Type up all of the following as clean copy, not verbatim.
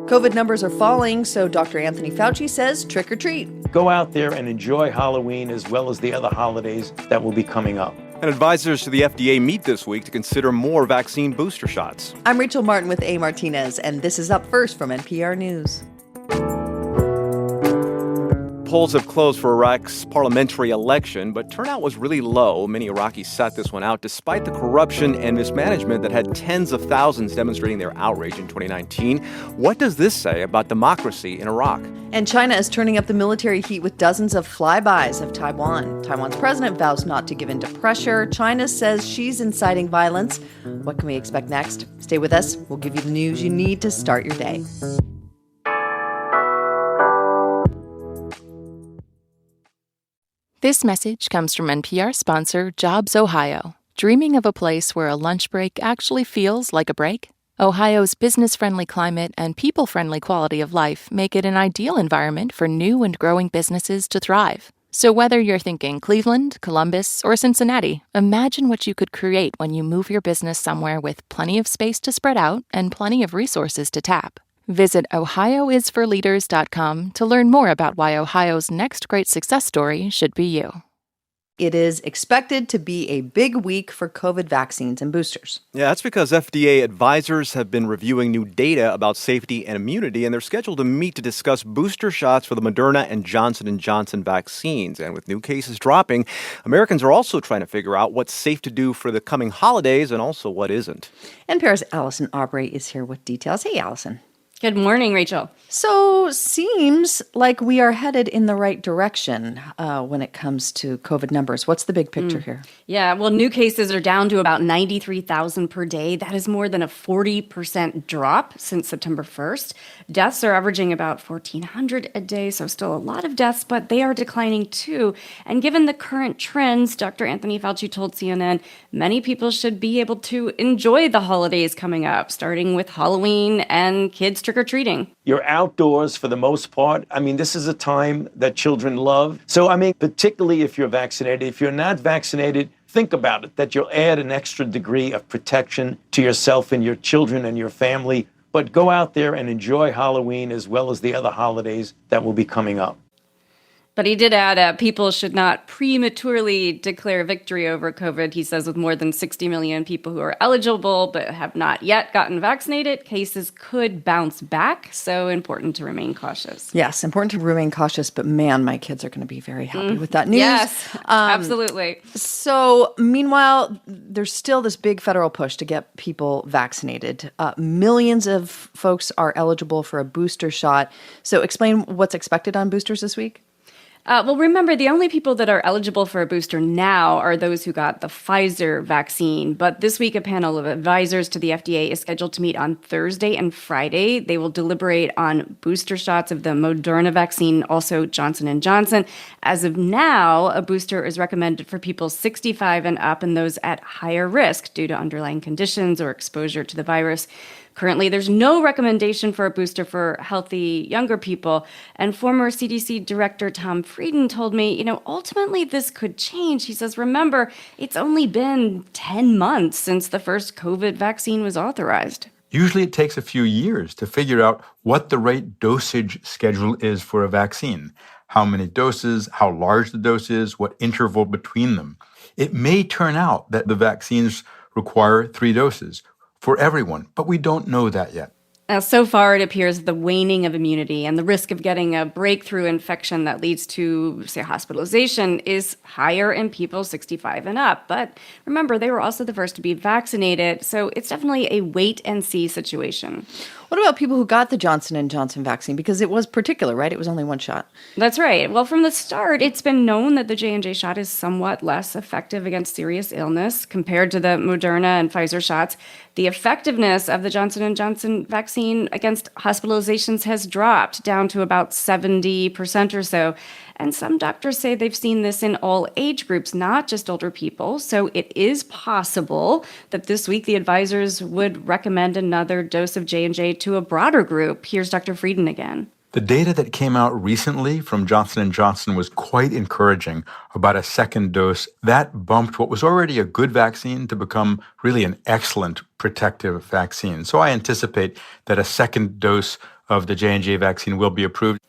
COVID numbers are falling, so Dr. Anthony Fauci says trick or treat. Go out there and enjoy Halloween as well as the other holidays that will be coming up. And advisors to the FDA meet this week to consider more vaccine booster shots. I'm Rachel Martin with A. Martinez, and this is Up First from NPR News. Polls have closed for Iraq's parliamentary election, but turnout was really low. Many Iraqis sat this one out despite the corruption and mismanagement that had tens of thousands demonstrating their outrage in 2019. What does this say about democracy in Iraq? And China is turning up the military heat with dozens of flybys of Taiwan. Taiwan's president vows not to give in to pressure. China says she's inciting violence. What can we expect next? Stay with us. We'll give you the news you need to start your day. This message comes from NPR sponsor Jobs Ohio. Dreaming of a place where a lunch break actually feels like a break? Ohio's business-friendly climate and people-friendly quality of life make it an ideal environment for new and growing businesses to thrive. So whether you're thinking Cleveland, Columbus, or Cincinnati, imagine what you could create when you move your business somewhere with plenty of space to spread out and plenty of resources to tap. Visit ohioisforleaders.com to learn more about why Ohio's next great success story should be you. It is expected to be a big week for COVID vaccines and boosters. Yeah, that's because FDA advisors have been reviewing new data about safety and immunity, and they're scheduled to meet to discuss booster shots for the Moderna and Johnson & Johnson vaccines. And with new cases dropping, Americans are also trying to figure out what's safe to do for the coming holidays and also what isn't. NPR's Allison Aubrey is here with details. Hey, Allison. Good morning, Rachel. So, seems like we are headed in the right direction when it comes to COVID numbers. What's the big picture here? Yeah, well, new cases are down to about 93,000 per day. That is more than a 40% drop since September 1st. Deaths are averaging about 1,400 a day, so still a lot of deaths, but they are declining too. And given the current trends, Dr. Anthony Fauci told CNN, many people should be able to enjoy the holidays coming up, starting with Halloween and kids trick-or-treating. You're outdoors for the most part. I mean, this is a time that children love. So, I mean, particularly if you're vaccinated. If you're not vaccinated, think about it, that you'll add an extra degree of protection to yourself and your children and your family. But go out there and enjoy Halloween as well as the other holidays that will be coming up. But he did add people should not prematurely declare victory over COVID. He says with more than 60 million people who are eligible but have not yet gotten vaccinated, cases could bounce back. So important to remain cautious. Yes, important to remain cautious. But man, my kids are going to be very happy with that news. Yes, absolutely. So meanwhile, there's still this big federal push to get people vaccinated. Millions of folks are eligible for a booster shot. So explain what's expected on boosters this week. Well, remember, the only people that are eligible for a booster now are those who got the Pfizer vaccine. But this week, a panel of advisors to the FDA is scheduled to meet on Thursday and Friday. They will deliberate on booster shots of the Moderna vaccine, also Johnson & Johnson. As of now, a booster is recommended for people 65 and up and those at higher risk due to underlying conditions or exposure to the virus. Currently, there's no recommendation for a booster for healthy younger people. And former CDC Director Tom Frieden told me, ultimately this could change. He says, remember, it's only been 10 months since the first COVID vaccine was authorized. Usually it takes a few years to figure out what the right dosage schedule is for a vaccine. How many doses, how large the dose is, what interval between them. It may turn out that the vaccines require 3 doses for everyone, but we don't know that yet. So far, it appears the waning of immunity and the risk of getting a breakthrough infection that leads to, say, hospitalization is higher in people 65 and up. But remember, they were also the first to be vaccinated, so it's definitely a wait-and-see situation. What about people who got the Johnson & Johnson vaccine? Because it was particular, right? It was only one shot. That's right. Well, from the start, it's been known that the J&J shot is somewhat less effective against serious illness compared to the Moderna and Pfizer shots. The effectiveness of the Johnson & Johnson vaccine against hospitalizations has dropped down to about 70% or so. And some doctors say they've seen this in all age groups, not just older people. So it is possible that this week the advisors would recommend another dose of J&J to a broader group. Here's Dr. Frieden again. The data that came out recently from Johnson & Johnson was quite encouraging about a second dose. That bumped what was already a good vaccine to become really an excellent protective vaccine. So I anticipate that a second dose of the J&J vaccine will be approved.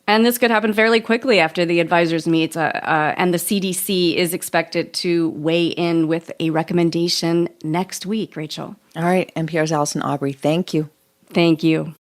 And this could happen fairly quickly after the advisors meet, and the CDC is expected to weigh in with a recommendation next week, Rachel. All right, NPR's Allison Aubrey, thank you. Thank you.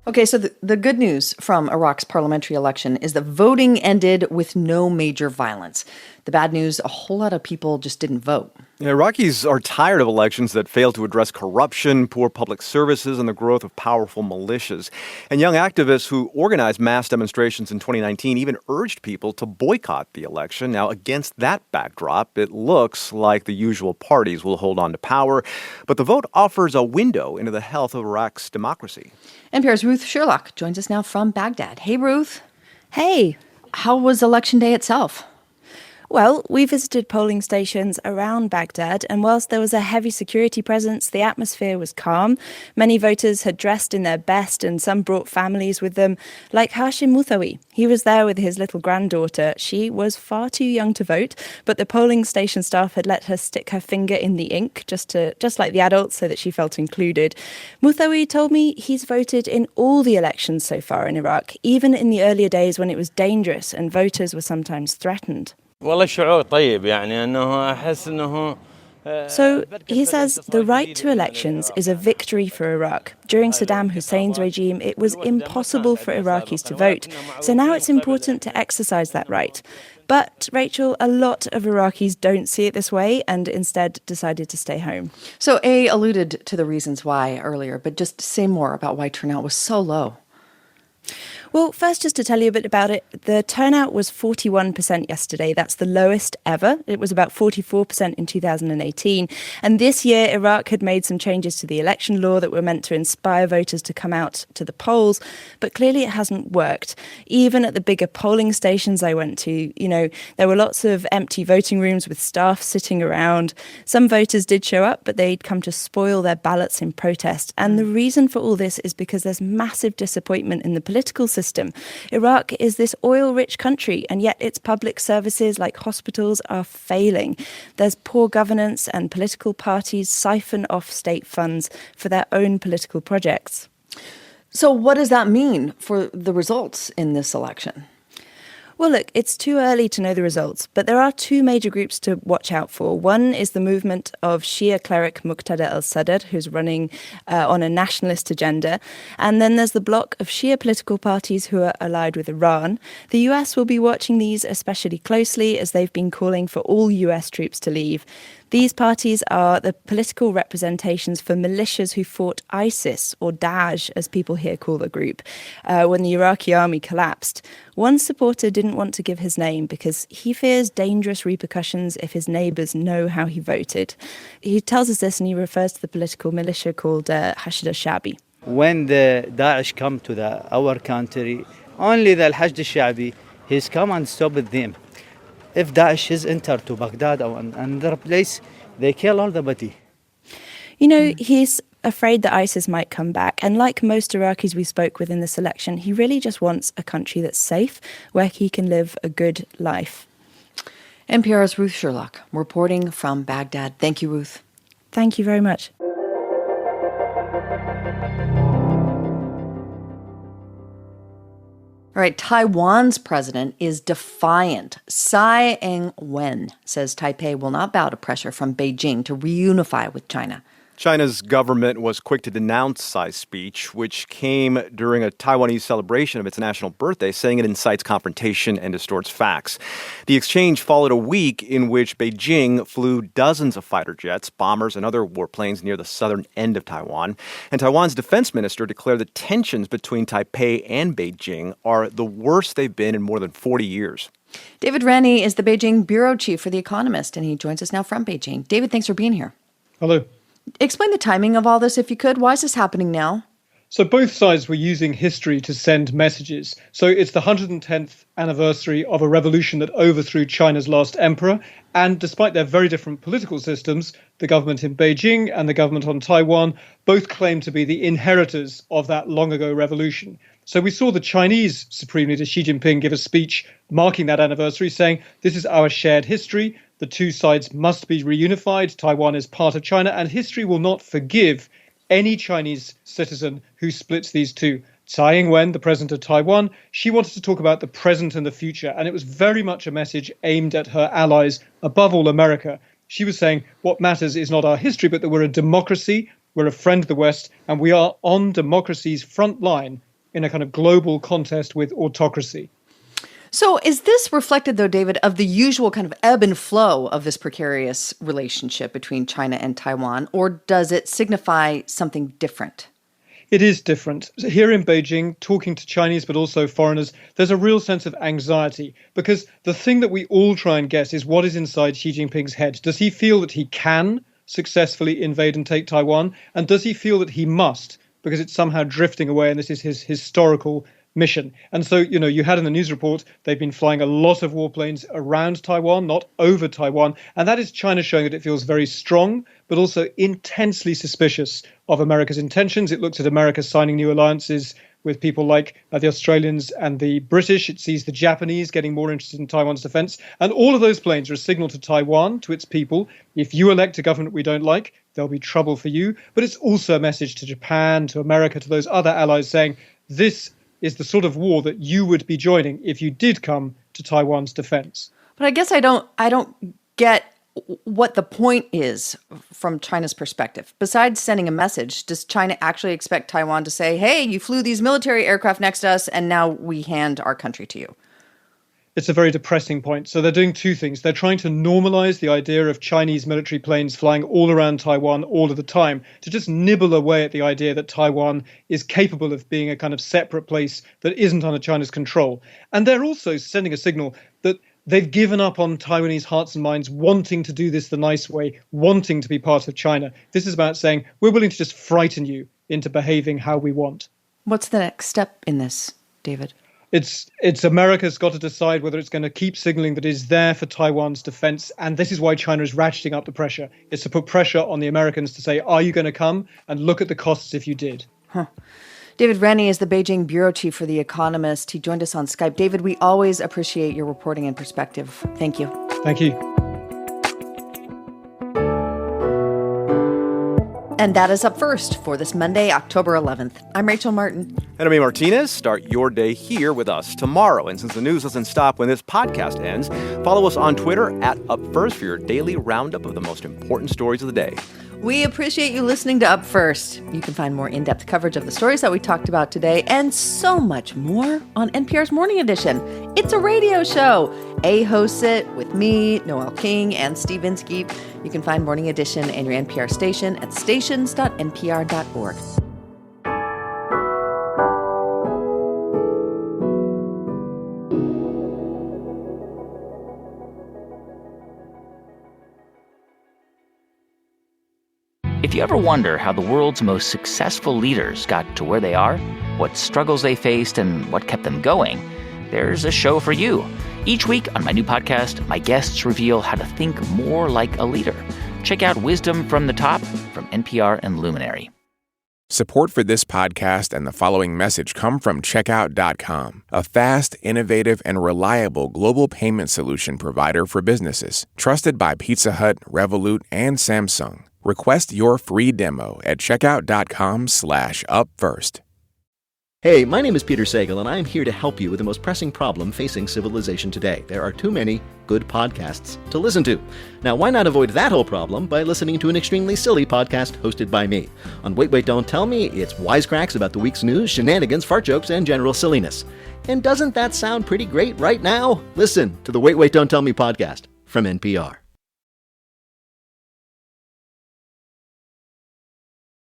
Okay, so the good news from Iraq's parliamentary election is that voting ended with no major violence. The bad news, a whole lot of people just didn't vote. Iraqis are tired of elections that fail to address corruption, poor public services, and the growth of powerful militias. And young activists who organized mass demonstrations in 2019 even urged people to boycott the election. Now, against that backdrop, it looks like the usual parties will hold on to power. But the vote offers a window into the health of Iraq's democracy. NPR's Ruth Sherlock joins us now from Baghdad. Hey, Ruth. Hey. How was Election Day itself? Well, we visited polling stations around Baghdad, and whilst there was a heavy security presence, the atmosphere was calm. Many voters had dressed in their best, and some brought families with them, like Hashim Mouthawi. He was there with his little granddaughter. She was far too young to vote, but the polling station staff had let her stick her finger in the ink, just like the adults, so that she felt included. Mouthawi told me he's voted in all the elections so far in Iraq, even in the earlier days when it was dangerous and voters were sometimes threatened. So he says the right to elections is a victory for Iraq. During Saddam Hussein's regime, it was impossible for Iraqis to vote. So now it's important to exercise that right. But, Rachel, a lot of Iraqis don't see it this way and instead decided to stay home. So A alluded to the reasons why earlier, but just say more about why turnout was so low. Well, first, just to tell you a bit about it, the turnout was 41% yesterday. That's the lowest ever. It was about 44% in 2018. And this year, Iraq had made some changes to the election law that were meant to inspire voters to come out to the polls. But clearly it hasn't worked. Even at the bigger polling stations I went to, there were lots of empty voting rooms with staff sitting around. Some voters did show up, but they'd come to spoil their ballots in protest. And the reason for all this is because there's massive disappointment in the political system. Iraq is this oil-rich country, and yet its public services like hospitals are failing. There's poor governance, and political parties siphon off state funds for their own political projects. So what does that mean for the results in this election? Well, look, it's too early to know the results, but there are two major groups to watch out for. One is the movement of Shia cleric Muqtada al-Sadr, who's running on a nationalist agenda. And then there's the bloc of Shia political parties who are allied with Iran. The US will be watching these especially closely as they've been calling for all US troops to leave. These parties are the political representations for militias who fought ISIS, or Daesh, as people here call the group, when the Iraqi army collapsed. One supporter didn't want to give his name because he fears dangerous repercussions if his neighbours know how he voted. He tells us this, and he refers to the political militia called Hashd al-Shabi. When the Daesh come to our country, only the Hashd al-Shabi has come and stopped them. If Daesh is entered to Baghdad or another place, they kill all the body. He's afraid that ISIS might come back. And like most Iraqis we spoke with in this election, he really just wants a country that's safe, where he can live a good life. NPR's Ruth Sherlock reporting from Baghdad. Thank you, Ruth. Thank you very much. All right, Taiwan's president is defiant. Tsai Ing-wen says Taipei will not bow to pressure from Beijing to reunify with China. China's government was quick to denounce Tsai's speech, which came during a Taiwanese celebration of its national birthday, saying it incites confrontation and distorts facts. The exchange followed a week in which Beijing flew dozens of fighter jets, bombers, and other warplanes near the southern end of Taiwan. And Taiwan's defense minister declared that tensions between Taipei and Beijing are the worst they've been in more than 40 years. David Rennie is the Beijing bureau chief for The Economist, and he joins us now from Beijing. David, thanks for being here. Hello. Explain the timing of all this, if you could. Why is this happening now? So both sides were using history to send messages. So it's the 110th anniversary of a revolution that overthrew China's last emperor. And despite their very different political systems, the government in Beijing and the government on Taiwan both claim to be the inheritors of that long ago revolution. So we saw the Chinese Supreme Leader Xi Jinping give a speech marking that anniversary, saying, this is our shared history. The two sides must be reunified. Taiwan is part of China, and history will not forgive any Chinese citizen who splits these two. Tsai Ing-wen, the president of Taiwan, she wanted to talk about the present and the future, and it was very much a message aimed at her allies, above all America. She was saying what matters is not our history, but that we're a democracy, we're a friend of the West, and we are on democracy's front line in a kind of global contest with autocracy. So is this reflected, though, David, of the usual kind of ebb and flow of this precarious relationship between China and Taiwan, or does it signify something different? It is different. Here in Beijing, talking to Chinese but also foreigners, there's a real sense of anxiety because the thing that we all try and guess is what is inside Xi Jinping's head. Does he feel that he can successfully invade and take Taiwan? And does he feel that he must because it's somehow drifting away and this is his historical mission? And so, you had in the news report, they've been flying a lot of warplanes around Taiwan, not over Taiwan. And that is China showing that it feels very strong, but also intensely suspicious of America's intentions. It looks at America signing new alliances with people like the Australians and the British. It sees the Japanese getting more interested in Taiwan's defense. And all of those planes are a signal to Taiwan, to its people. If you elect a government we don't like, there'll be trouble for you. But it's also a message to Japan, to America, to those other allies saying, this is the sort of war that you would be joining if you did come to Taiwan's defense. But I guess I don't get what the point is from China's perspective. Besides sending a message, does China actually expect Taiwan to say, hey, you flew these military aircraft next to us and now we hand our country to you? It's a very depressing point. So they're doing two things. They're trying to normalize the idea of Chinese military planes flying all around Taiwan all of the time, to just nibble away at the idea that Taiwan is capable of being a kind of separate place that isn't under China's control. And they're also sending a signal that they've given up on Taiwanese hearts and minds wanting to do this the nice way, wanting to be part of China. This is about saying, we're willing to just frighten you into behaving how we want. What's the next step in this, David? It's America's got to decide whether it's going to keep signaling that it's there for Taiwan's defense. And this is why China is ratcheting up the pressure. It's to put pressure on the Americans to say, are you going to come? And look at the costs if you did. David Rennie is the Beijing bureau chief for The Economist. He joined us on Skype. David, we always appreciate your reporting and perspective. Thank you. Thank you. And that is Up First for this Monday, October 11th. I'm Rachel Martin. And I'm Amy Martinez. Start your day here with us tomorrow. And since the news doesn't stop when this podcast ends, follow us on Twitter @UpFirst for your daily roundup of the most important stories of the day. We appreciate you listening to Up First. You can find more in-depth coverage of the stories that we talked about today and so much more on NPR's Morning Edition. It's a radio show. A hosts it with me, Noel King, and Steve Inskeep. You can find Morning Edition and your NPR station at stations.npr.org. If you ever wonder how the world's most successful leaders got to where they are, what struggles they faced, and what kept them going, there's a show for you. Each week on my new podcast, my guests reveal how to think more like a leader. Check out Wisdom from the Top from NPR and Luminary. Support for this podcast and the following message come from Checkout.com, a fast, innovative, and reliable global payment solution provider for businesses. Trusted by Pizza Hut, Revolut, and Samsung. Request your free demo at checkout.com/upfirst. Hey, my name is Peter Sagal, and I'm here to help you with the most pressing problem facing civilization today. There are too many good podcasts to listen to. Now, why not avoid that whole problem by listening to an extremely silly podcast hosted by me? On Wait, Wait, Don't Tell Me, it's wisecracks about the week's news, shenanigans, fart jokes, and general silliness. And doesn't that sound pretty great right now? Listen to the Wait, Wait, Don't Tell Me podcast from NPR.